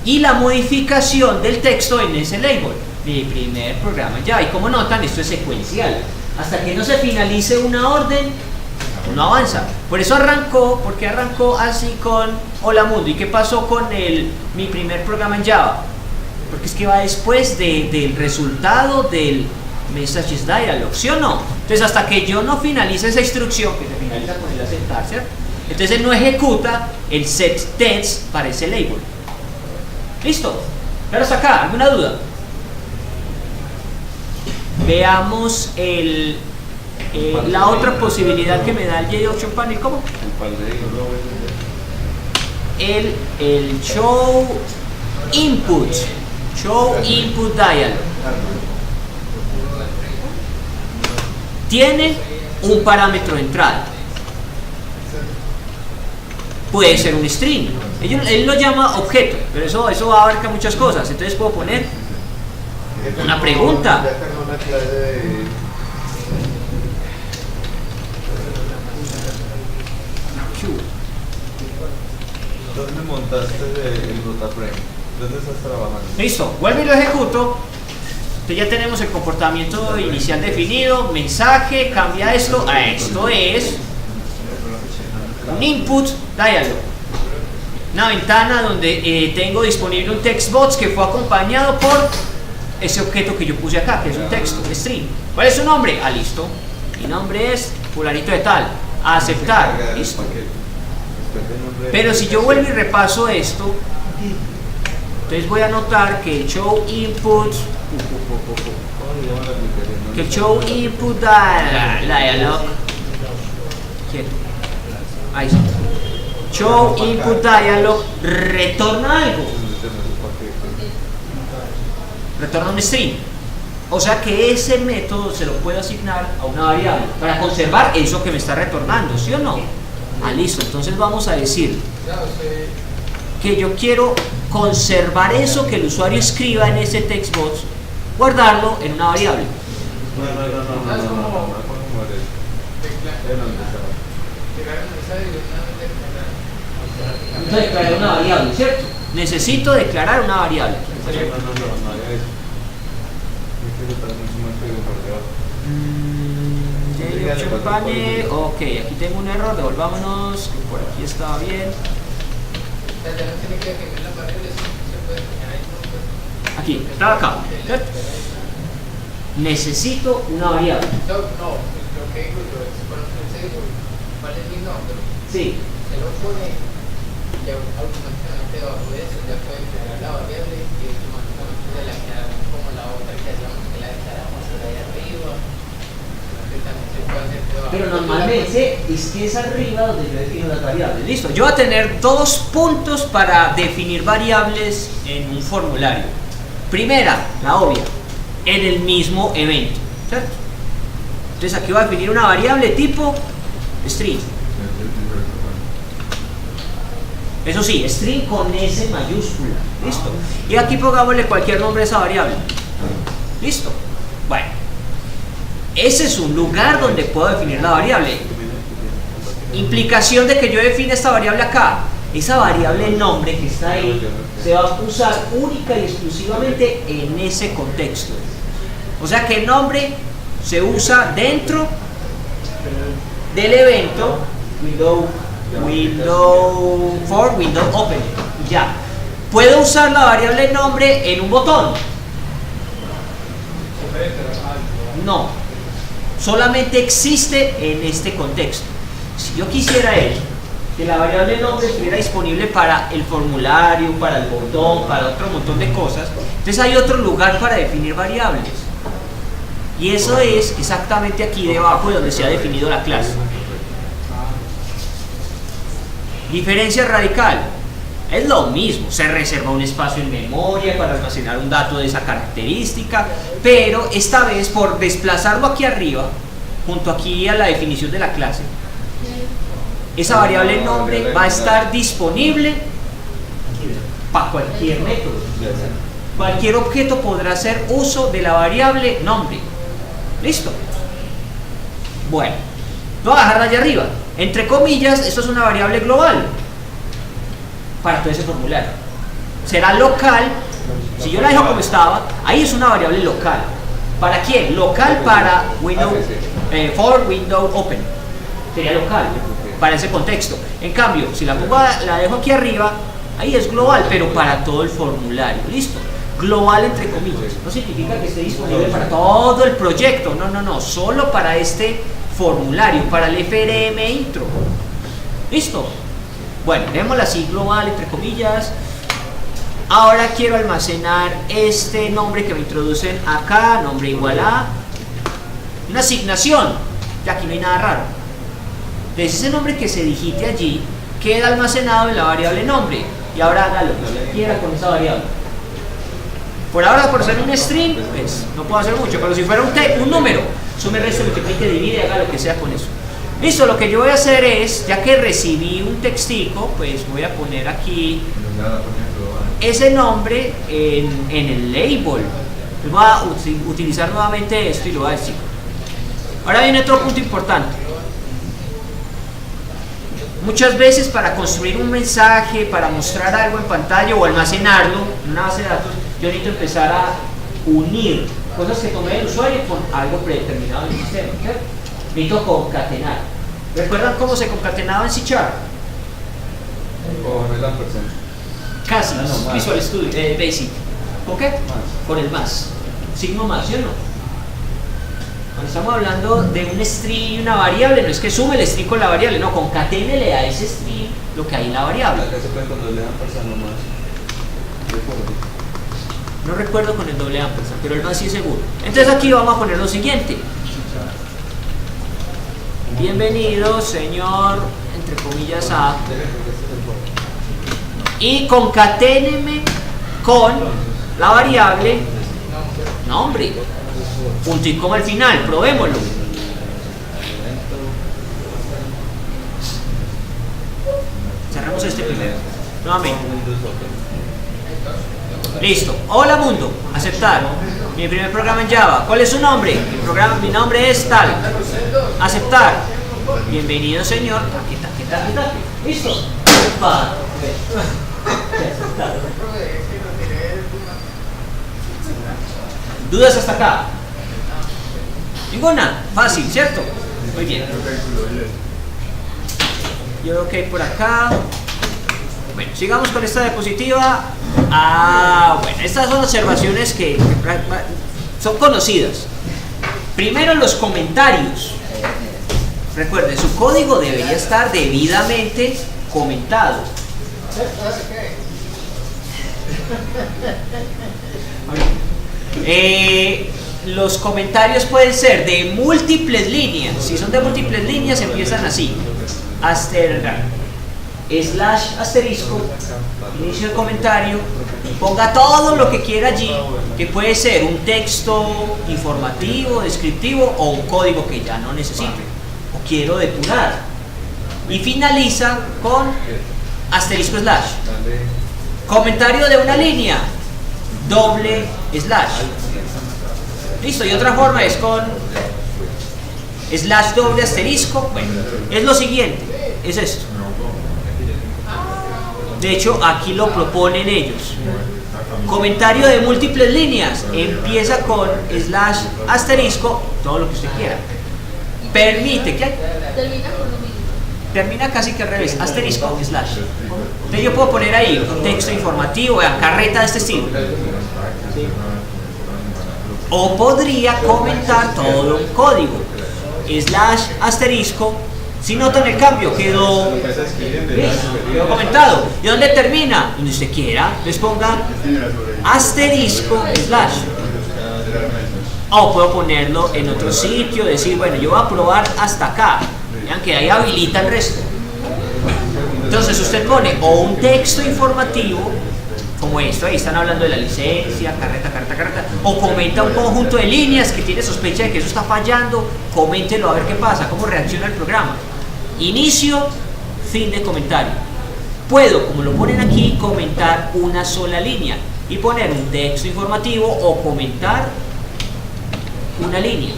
Y la modificación del texto en ese label. Mi primer programa ya. Y como notan, esto es secuencial. Hasta que no se finalice una orden, no avanza. Por eso arrancó, porque arrancó así con Hola Mundo. ¿Y qué pasó con mi primer programa en Java? Porque es que va después del resultado del messages dialog, ¿sí o no? Entonces hasta que yo no finalice esa instrucción, que se finaliza con el aceptar, ¿cierto? Entonces él no ejecuta el setText para ese label. ¿Listo? Pero hasta acá, ¿alguna duda? Veamos la otra posibilidad que me da el J8 Panel. ¿Cómo? El show input dialog. Tiene un parámetro de entrada. Puede ser un string. Él lo llama objeto, pero eso abarca muchas cosas. Entonces puedo poner una pregunta. ¿Dónde montaste el DataFrame? ¿Dónde estás trabajando? Listo, vuelvo y lo ejecuto. Entonces ya tenemos el comportamiento inicial definido. Mensaje, cambia esto a esto es un input dialog. Una ventana donde tengo disponible un textbox que fue acompañado por ese objeto que yo puse acá, que es un texto, un string. ¿Cuál es su nombre? Ah, listo. Mi nombre es fulanito de tal. A aceptar. Listo. Pero si yo vuelvo y repaso esto, entonces voy a notar que el show input dialog, ahí está. Show input dialog retorna algo, retorna un string. O sea que ese método se lo puedo asignar a una variable para conservar eso que me está retornando, ¿sí o no? Ah, listo. Entonces vamos a decir que yo quiero conservar eso que el usuario escriba en ese textbox, guardarlo en una variable. Entonces declarar una variable, ¿cierto? Necesito declarar una variable. Panel, ok, aquí tengo un error, devolvámonos, que por aquí estaba bien. aquí, estaba acá, ¿cierto? Necesito una variable. No, lo que digo yo es, cuando usted dice, ¿cuál es mi nombre? Sí. Se lo pone y ya automáticamente bajo de eso ya puede crear la variable y automáticamente se la queda como la otra que hacíamos, que la declaramos por ahí arriba. Que también se puede hacer debajo. Pero normalmente es que es arriba donde yo defino las variables. Listo, yo voy a tener dos puntos para definir variables en un formulario. Primera, la obvia, en el mismo evento, ¿cierto? Entonces aquí voy a definir una variable tipo string. Eso sí, string con S mayúscula. Listo. Y aquí pongámosle cualquier nombre a esa variable. Listo. Bueno, ese es un lugar donde puedo definir la variable. Implicación de que yo define esta variable acá. Esa variable nombre que está ahí se va a usar única y exclusivamente en ese contexto. O sea que el nombre se usa dentro del evento window for window open. Ya. ¿Puedo usar la variable nombre en un botón? No. Solamente existe en este contexto. Si yo quisiera que la variable nombre estuviera disponible para el formulario, para el botón, para otro montón de cosas, entonces hay otro lugar para definir variables. Y eso es exactamente aquí debajo de donde se ha definido la clase. Diferencia radical. Es lo mismo, se reserva un espacio en memoria para almacenar un dato de esa característica, pero esta vez por desplazarlo aquí arriba, junto aquí a la definición de la clase, esa variable nombre va a estar disponible para cualquier método. Cualquier objeto podrá hacer uso de la variable nombre. ¿Listo? Bueno, voy a dejarla allá arriba. Entre comillas, esto es una variable global para todo ese formulario. Será local. Si yo la dejo como estaba, ahí es una variable local. ¿Para quién? Local para window, for window open. Sería local para ese contexto. En cambio, si la dejo aquí arriba, ahí es global, pero para todo el formulario. ¿Listo? Global entre comillas. No significa que esté disponible para todo el proyecto. No. Solo para este formulario, para el FRM intro. ¿Listo? Bueno, démosla así, global entre comillas. Ahora quiero almacenar este nombre que me introducen acá, nombre igual a una asignación, ya aquí no hay nada raro. Entonces ese nombre que se digite allí queda almacenado en la variable nombre. Y ahora haga lo que quiera con esa variable. Por ahora, por ser un string, pues no puedo hacer mucho, pero si fuera un número, sume, resta, multiplique, divide, haga lo que sea con eso. Listo, lo que yo voy a hacer es, ya que recibí un textico, pues voy a poner aquí ese nombre en el label. Voy a utilizar nuevamente esto y lo voy a decir. Ahora viene otro punto importante. Muchas veces para construir un mensaje, para mostrar algo en pantalla o almacenarlo en una base de datos, yo necesito empezar a unir cosas que tomé del usuario con algo predeterminado en el sistema. ¿Cierto? Necesito concatenar. ¿Recuerdan cómo se concatenaba en C#? Con el ampersand. Casi, no, Visual Studio, Basic. ¿Con qué? Más. Con el más. Signo más, ¿sí o no? Cuando estamos hablando de un string y una variable, no es que sume el string con la variable, no, concaténele a ese string lo que hay en la variable. Acá se puede con el ampersand nomás. No recuerdo con el doble ampersand, pero el más sí es seguro. Entonces aquí vamos a poner lo siguiente. Bienvenido, señor, entre comillas, a... Y concaténeme con la variable nombre. Punto y coma al final, probémoslo. Cerramos este primero. Nuevamente. Listo. Hola mundo. Aceptar. Mi primer programa en Java. ¿Cuál es su nombre? Mi nombre es tal. Aceptar. Bienvenido, señor. ¿Qué tal? Listo. Upa. ¿Dudas hasta acá? Ninguna. Fácil, ¿cierto? Muy bien. Yo creo que por acá. Bueno, sigamos con esta diapositiva. Bueno, estas son observaciones que son conocidas. Primero, los comentarios. Recuerde, su código debería estar debidamente comentado. Los comentarios pueden ser de múltiples líneas. Si son de múltiples líneas, empiezan así: slash asterisco, inicio del comentario, ponga todo lo que quiera allí, que puede ser un texto informativo, descriptivo o un código que ya no necesito o quiero depurar, y finaliza con asterisco slash. Comentario de una línea, doble slash. Listo. Y otra forma es con slash doble asterisco. Bueno, es lo siguiente, es esto. De hecho, aquí lo proponen ellos. Comentario de múltiples líneas, empieza con slash asterisco, todo lo que usted quiera. Permite, ¿qué? Termina con lo mismo. Termina casi que al revés, asterisco, slash. Entonces yo puedo poner ahí un texto informativo, vean, carreta de este estilo. O podría comentar todo un código, slash asterisco. Si notan el cambio, quedó comentado. ¿Y dónde termina? Donde usted quiera, les ponga asterisco slash. O puedo ponerlo en otro sitio, decir, bueno, yo voy a probar hasta acá. Vean que ahí habilita el resto. Entonces usted pone o un texto informativo, como esto, ahí están hablando de la licencia, carreta, o comenta un conjunto de líneas que tiene sospecha de que eso está fallando, coméntelo a ver qué pasa, cómo reacciona el programa. Inicio, fin de comentario. Puedo, como lo ponen aquí, comentar una sola línea y poner un texto informativo o comentar una línea.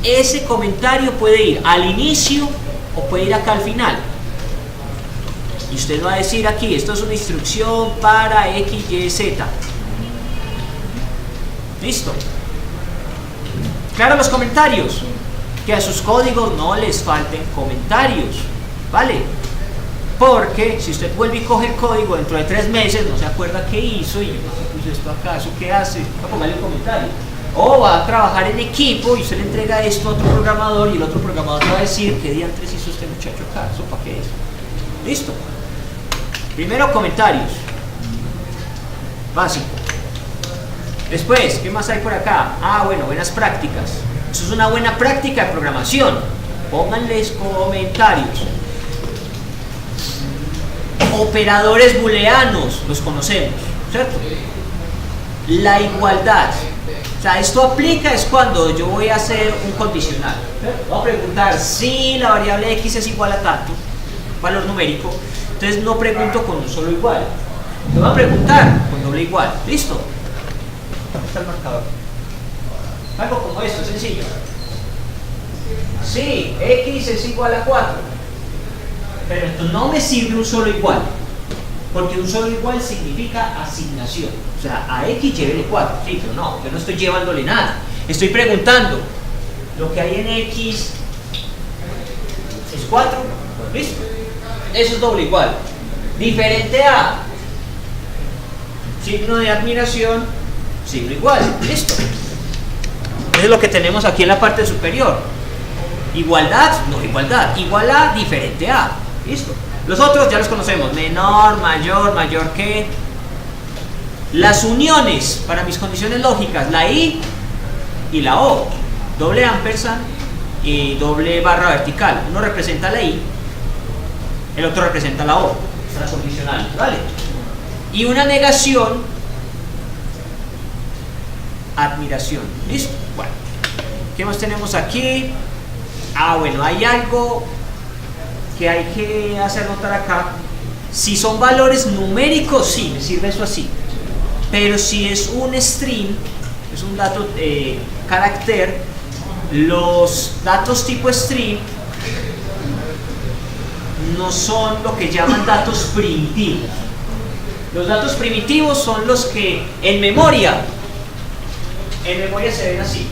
Ese comentario puede ir al inicio o puede ir acá al final. Y usted va a decir aquí, esto es una instrucción para X, Y, Z. Listo. Claro, los comentarios. Que a sus códigos no les falten comentarios. ¿Vale? Porque si usted vuelve y coge el código dentro de 3 meses, no se acuerda qué hizo y yo puse esto acá, ¿eso qué hace? Va a ponerle un comentario. O va a trabajar en equipo y usted le entrega esto a otro programador y el otro programador va a decir qué diantres hizo este muchacho acá, ¿eso para qué es? Listo. Primero, comentarios. Básico. Después, ¿qué más hay por acá? Bueno, buenas prácticas. Eso es una buena práctica de programación. Pónganles comentarios. Operadores booleanos, los conocemos, ¿cierto? La igualdad. O sea, esto aplica es cuando yo voy a hacer un condicional. Voy a preguntar si la variable x es igual a tanto, valor numérico. Entonces no pregunto con un solo igual. Yo voy a preguntar con doble igual. ¿Listo? Aquí está el marcador. Algo como esto, sencillo. Si x es igual a 4. Pero entonces no me sirve un solo igual. Porque un solo igual significa asignación. O sea, a x llévele 4. Sí, pero no, yo no estoy llevándole nada. Estoy preguntando, ¿lo que hay en x es 4? ¿Listo? Eso es doble igual. Diferente a signo de admiración, signo igual. Listo. Eso es lo que tenemos aquí en la parte superior. Igualdad, no igualdad. Igual a, diferente a. Listo. Los otros ya los conocemos. Menor, mayor, mayor que. Las uniones para mis condiciones lógicas, la i y la o. Doble ampersand y doble barra vertical. Uno representa la i, el otro representa la o. Las condicionales, ¿vale? Y una negación, admiración. ¿Listo? Bueno, ¿qué más tenemos aquí? Bueno, hay algo que hay que hacer notar acá. Si son valores numéricos, sí, me sirve eso así. Pero si es un string, es un dato carácter, los datos tipo string no son lo que llaman datos primitivos. Los datos primitivos son los que en memoria se ven así.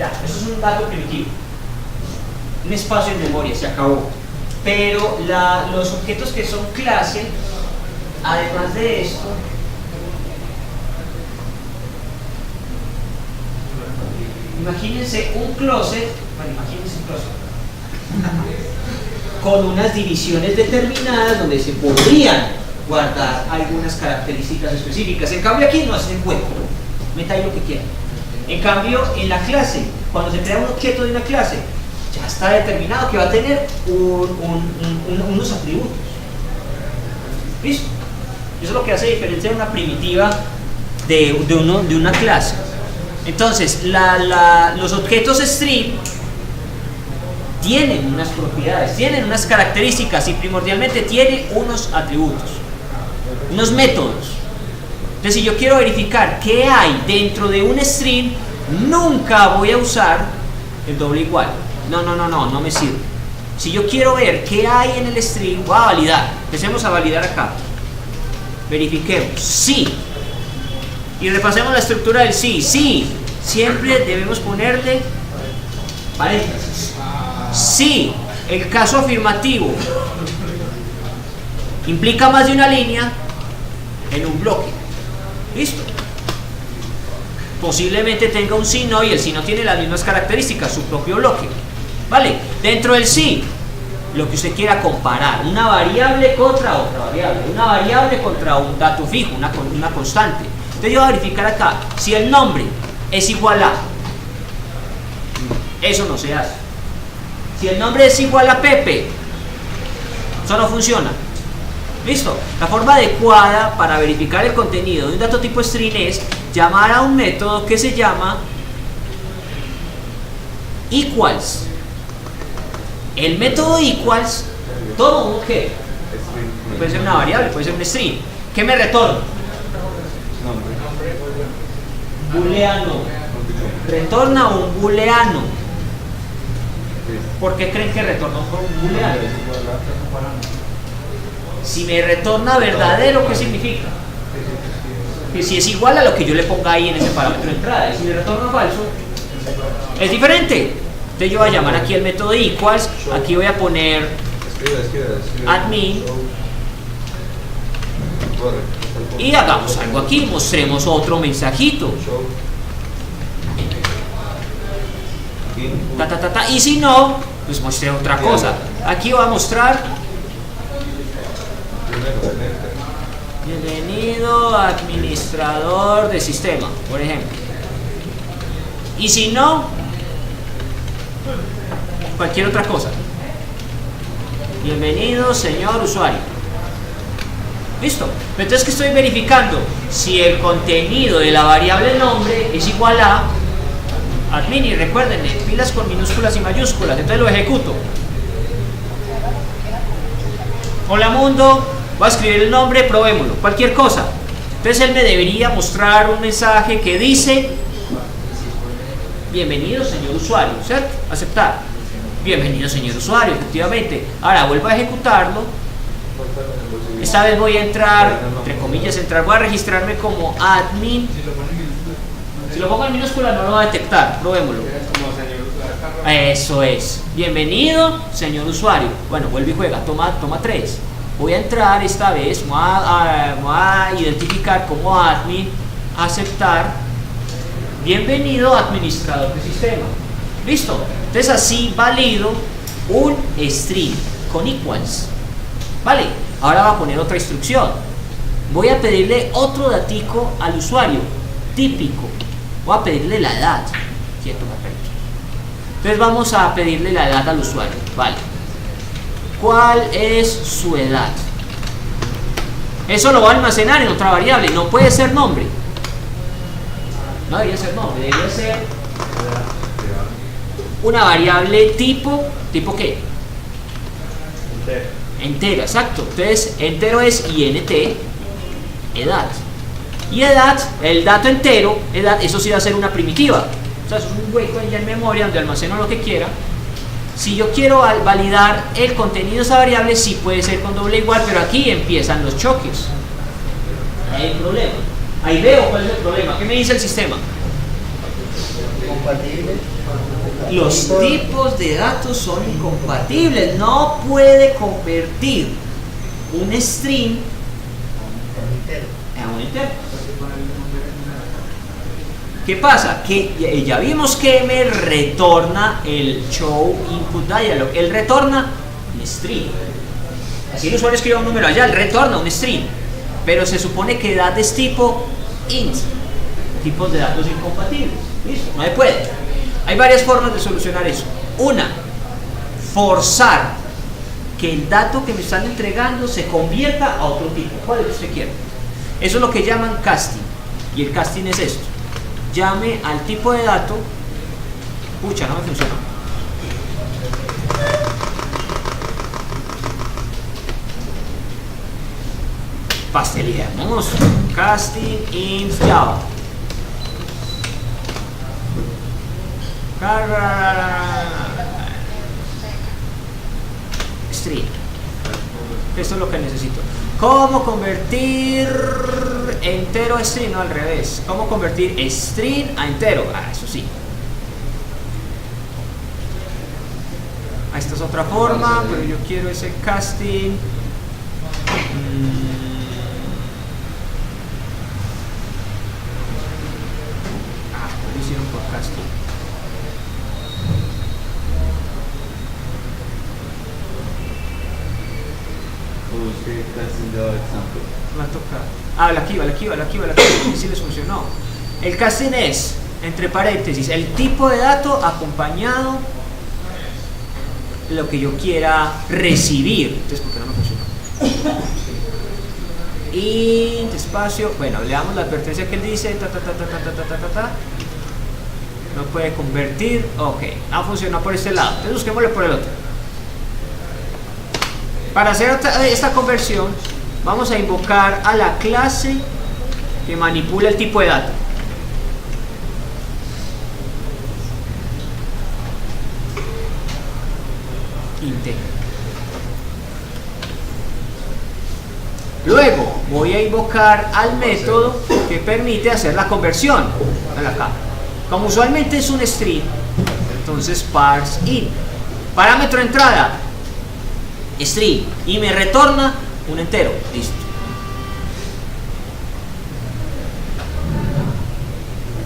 Ya, eso es un dato primitivo. Un espacio en memoria, se acabó. Pero los objetos que son clase, además de esto, imagínense un closet, con unas divisiones determinadas donde se podrían guardar algunas características específicas. En cambio aquí no hacen hueco, meta ahí lo que quieran. En cambio en la clase, cuando se crea un objeto de una clase, ya está determinado que va a tener unos atributos. ¿Listo? Eso es lo que hace diferencia de una primitiva de una clase. Entonces, los objetos string tienen unas propiedades, tienen unas características y primordialmente tienen unos atributos, unos métodos. Entonces, si yo quiero verificar qué hay dentro de un string, nunca voy a usar el doble igual. No me sirve. Si yo quiero ver qué hay en el string, voy a validar. Empecemos a validar acá. Verifiquemos. Sí. Y repasemos la estructura del sí. Sí. Siempre debemos ponerle paréntesis. Sí. El caso afirmativo implica más de una línea en un bloque. ¿Listo? Posiblemente tenga un sí, no, y el sí no tiene las mismas características, su propio bloque. ¿Vale? Dentro del sí, lo que usted quiera comparar, una variable contra otra variable, una variable contra un dato fijo, una constante. Entonces yo voy a verificar acá, si el nombre es igual a, eso no se hace. Si el nombre es igual a Pepe, eso no funciona. ¿Listo? La forma adecuada para verificar el contenido de un dato tipo string es llamar a un método que se llama equals. El método equals toma un objeto, puede ser una variable, puede ser un string. ¿Qué me retorna? Booleano. Retorna un booleano. ¿Por qué creen que retorna un booleano? Si me retorna verdadero, ¿qué significa? Que si es igual a lo que yo le ponga ahí en ese parámetro de entrada. Y si me retorna falso, es diferente. Entonces yo voy a llamar aquí el método equals, aquí voy a poner admin y hagamos algo aquí, mostremos otro mensajito. Y si no, pues muestre otra cosa. Aquí voy a mostrar bienvenido administrador de sistema, por ejemplo. Y si no, cualquier otra cosa. Bienvenido señor usuario. Listo. Entonces, ¿qué estoy verificando? Si el contenido de la variable nombre es igual a admin, y recuerden, pilas con minúsculas y mayúsculas. Entonces lo ejecuto. Hola mundo, voy a escribir el nombre, probémoslo, cualquier cosa. Entonces él me debería mostrar un mensaje que dice bienvenido señor usuario, ¿cierto? Aceptar. Bienvenido señor usuario, efectivamente. Ahora vuelvo a ejecutarlo. Esta vez voy a entrar, entre comillas, voy a registrarme como admin. Si lo pongo en minúscula no lo va a detectar, probémoslo. Eso es. Bienvenido señor usuario. Bueno, vuelve y juega, toma 3. Voy a entrar esta vez, voy a identificar como admin, aceptar. Bienvenido administrador de sistema. Listo. Entonces así valido un string con equals. Vale. Ahora va a poner otra instrucción. Voy a pedirle otro datico al usuario típico. Voy a pedirle la edad. Quieto, perfecto. Entonces vamos a pedirle la edad al usuario. Vale. ¿Cuál es su edad? Eso lo va a almacenar en otra variable. No puede ser nombre. No debería ser nombre. Debería ser una variable tipo. ¿Tipo qué? Entero, exacto. Entonces entero es int edad. Y edad, el dato entero, edad, eso sí va a ser una primitiva. O sea, es un hueco ahí en memoria donde almaceno lo que quiera. Si yo quiero validar el contenido de esa variable, sí puede ser con doble igual, pero aquí empiezan los choques. Ahí hay un problema. Ahí veo cuál es el problema. ¿Qué me dice el sistema? Compatible. Los tipos de datos son incompatibles. No puede convertir un string a un entero. ¿Qué pasa? Que ya vimos que me retorna el show input dialog. Él retorna un string. Así el usuario escribe un número allá, él retorna un string. Pero se supone que edad es tipo int. Tipos de datos incompatibles. ¿Listo? No se puede. Hay varias formas de solucionar eso. Una, forzar que el dato que me están entregando se convierta a otro tipo. ¿Cuál es el que usted quiere? Eso es lo que llaman casting. Y el casting es esto. Llame al tipo de dato. Pucha, no me funcionó. Pasteleamos. Casting in Java. String. Esto es lo que necesito. ¿Cómo convertir entero a string? No, al revés. ¿Cómo convertir string a entero? Ah, eso sí. Esta es otra forma, pero yo quiero ese casting. Lo hicieron por casting. Me toca. Ah, aquí sí les funcionó. El casting es, entre paréntesis, el tipo de dato acompañado lo que yo quiera recibir. Entonces, ¿por qué no me funcionó? Int, espacio, bueno, le damos la advertencia que él dice, no puede convertir, ok, no funcionó por este lado, entonces busquémosle por el otro. Para hacer esta conversión, vamos a invocar a la clase que manipula el tipo de dato. Integer. Luego voy a invocar al método que permite hacer la conversión. Acá. Como usualmente es un string, entonces parse in. Parámetro de entrada, string, y me retorna un entero. Listo.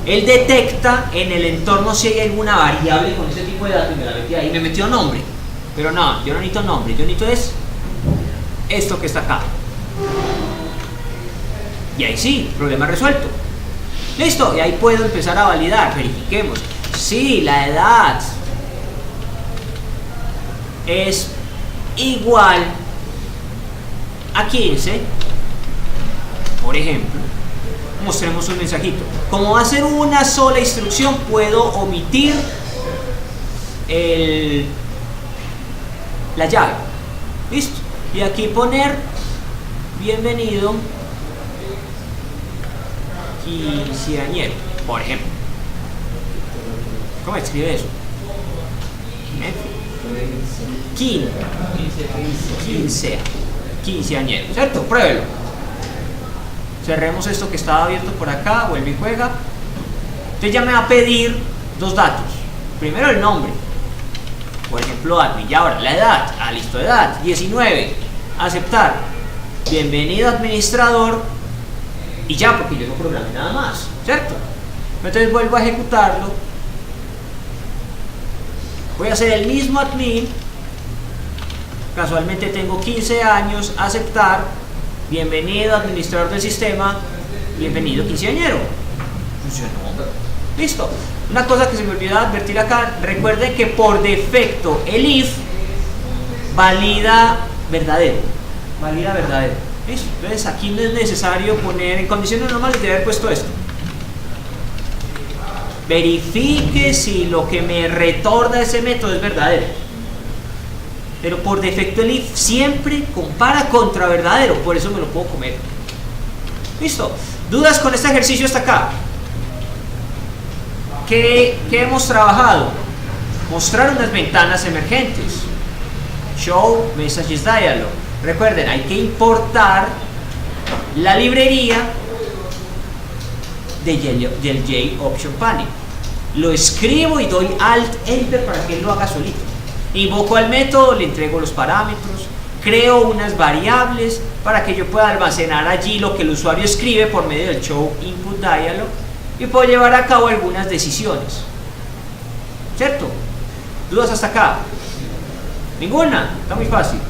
Él detecta en el entorno si hay alguna variable con ese tipo de datos y me la metí ahí. Me metió nombre. Pero no, yo no necesito nombre, yo necesito es esto que está acá. Y ahí sí, problema resuelto. Listo, y ahí puedo empezar a validar. Verifiquemos. Sí, la edad es igual a 15, por ejemplo. Mostremos un mensajito. Como va a ser una sola instrucción, puedo omitir la llave. Listo. Y aquí poner bienvenido quinceañero, por ejemplo. ¿Cómo escribe eso? Quinceañero, ¿cierto? Pruébelo. Cerremos esto que estaba abierto por acá, vuelve y juega. Entonces ya me va a pedir dos datos. Primero el nombre, por ejemplo admin, y ahora la edad. Ah, listo, edad 19, aceptar, bienvenido administrador, y ya, porque yo no programé nada más, ¿cierto? Entonces vuelvo a ejecutarlo, voy a hacer el mismo admin, casualmente tengo 15 años, aceptar, bienvenido administrador del sistema, bienvenido quinceañero. Funcionó. Listo. Una cosa que se me olvidó advertir acá, recuerden que por defecto el if valida verdadero. Valida verdadero. ¿Listo? Entonces aquí no es necesario poner, en condiciones normales de haber puesto esto. Verifique si lo que me retorna ese método es verdadero. Pero por defecto el if siempre compara contra verdadero, por eso me lo puedo comer. ¿Listo? ¿Dudas con este ejercicio hasta acá? ¿Qué hemos trabajado? Mostrar unas ventanas emergentes. Show Messages Dialog. Recuerden, hay que importar la librería del JOption Panel. lo escribo y doy Alt Enter para que él lo haga solito. Invoco al método, le entrego los parámetros, creo unas variables para que yo pueda almacenar allí lo que el usuario escribe por medio del show input dialog y puedo llevar a cabo algunas decisiones. ¿Cierto? ¿Dudas hasta acá? ¿Ninguna? Está muy fácil.